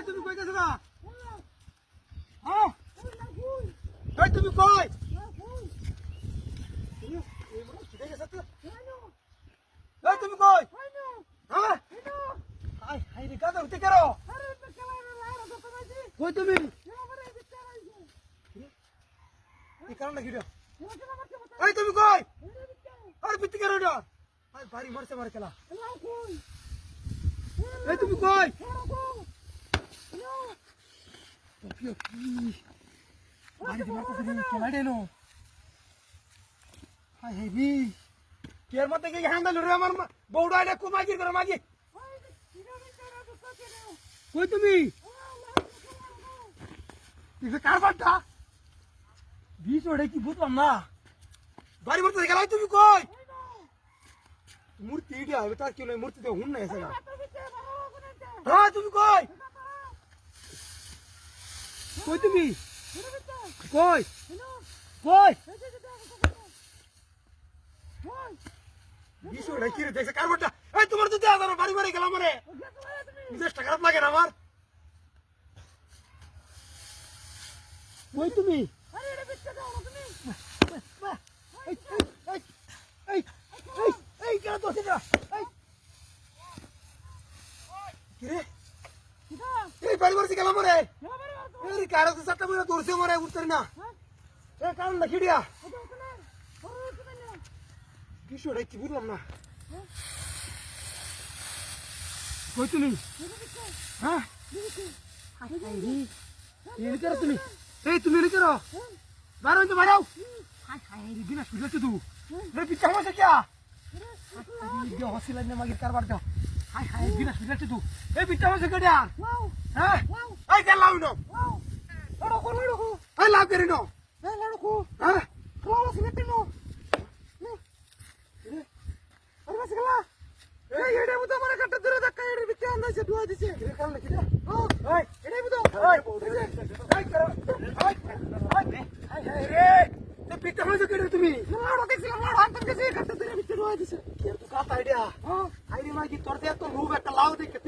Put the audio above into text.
তুমি কই গেছো না? হ্যাঁ এই তুমি কই? তুমি কই? হ্যাঁ হাই রে গাদা উঠে কেন? কই তুমি? এই কারণ নাকি এই তুমি কই? আরে পিটি কেন এটা? আই ভারী মরছে মার খেলা। এই তুমি কই? ভারী মারতে তুমি খেলা দেনো। হাই হেভি কের মতে কি হ্যান্ডেল রে আমার বউডা এটা কুমাগি করে মাগি। কই তুমি? ইফে কারবারটা বিষ ওড়ে কি বুঝলাম না। বাড়ি মরতে গেলাই তুমি কই? মূর্তি ইডিয়া হবে তার কি নাই মূর্তিতে হুন না এসে না। হ্যাঁ তুমি কই? কই তুমি? কই? কই? বিষ ওড়ে কি রে দেখছ কারবারটা? এই তোমার তো দেয়া জানো বাড়ি বাড়ি গেলাম রে। মেজাজটা খারাপ লাগে না আমার। কই তুমি? আরে এটা বিচ্ছা দাও না তুমি। এই কেন তো সেটা? কি রে? কিটা? এই বাড়ি বাড়ি গেলাম রে। এই কারো তো সাতটা বইরা দৌড়ছে মরে উঠতে না। এই কারণ না খিড়িয়া। কিশোর কি বুঝলাম না। কই তুমি? হ্যাঁ এই করো তুমি। এই তুমি এনে করো বারো তো বাড়াও। হাই হাই দিনা সুযোগ তো রে পিছা হইছে কি আরে হসিলা নে মাগি কারবার দাও। হাই হাই দিনা সুযোগ তো এই পিছা হইছে কি আর হ্যাঁ এই গেল লাউ নো লড়ো কো লড়ো কো এই লাউ করি নো এই লড়ো কো হ্যাঁ লাউ সিনেতে নো আরে বাস গলা এই এডে বুতো মানে কাট দূরে ধাক্কা এডে পিছা আন্দাজে দুয়া দিছে রে কাল নাকি রে এই এডে বুতো এই এই করো এই হাই রে তে পিটা হইছে কি রে তুমি লড়ো দেখছিলাম লড়ো আনতে গেছে কাট দূরে পিছা দুয়া দিছে কি তো কাট আইডিয়া হ্যাঁ আইডিয়া মাগি তোর দে তো মুভ একটা লাউ দেখে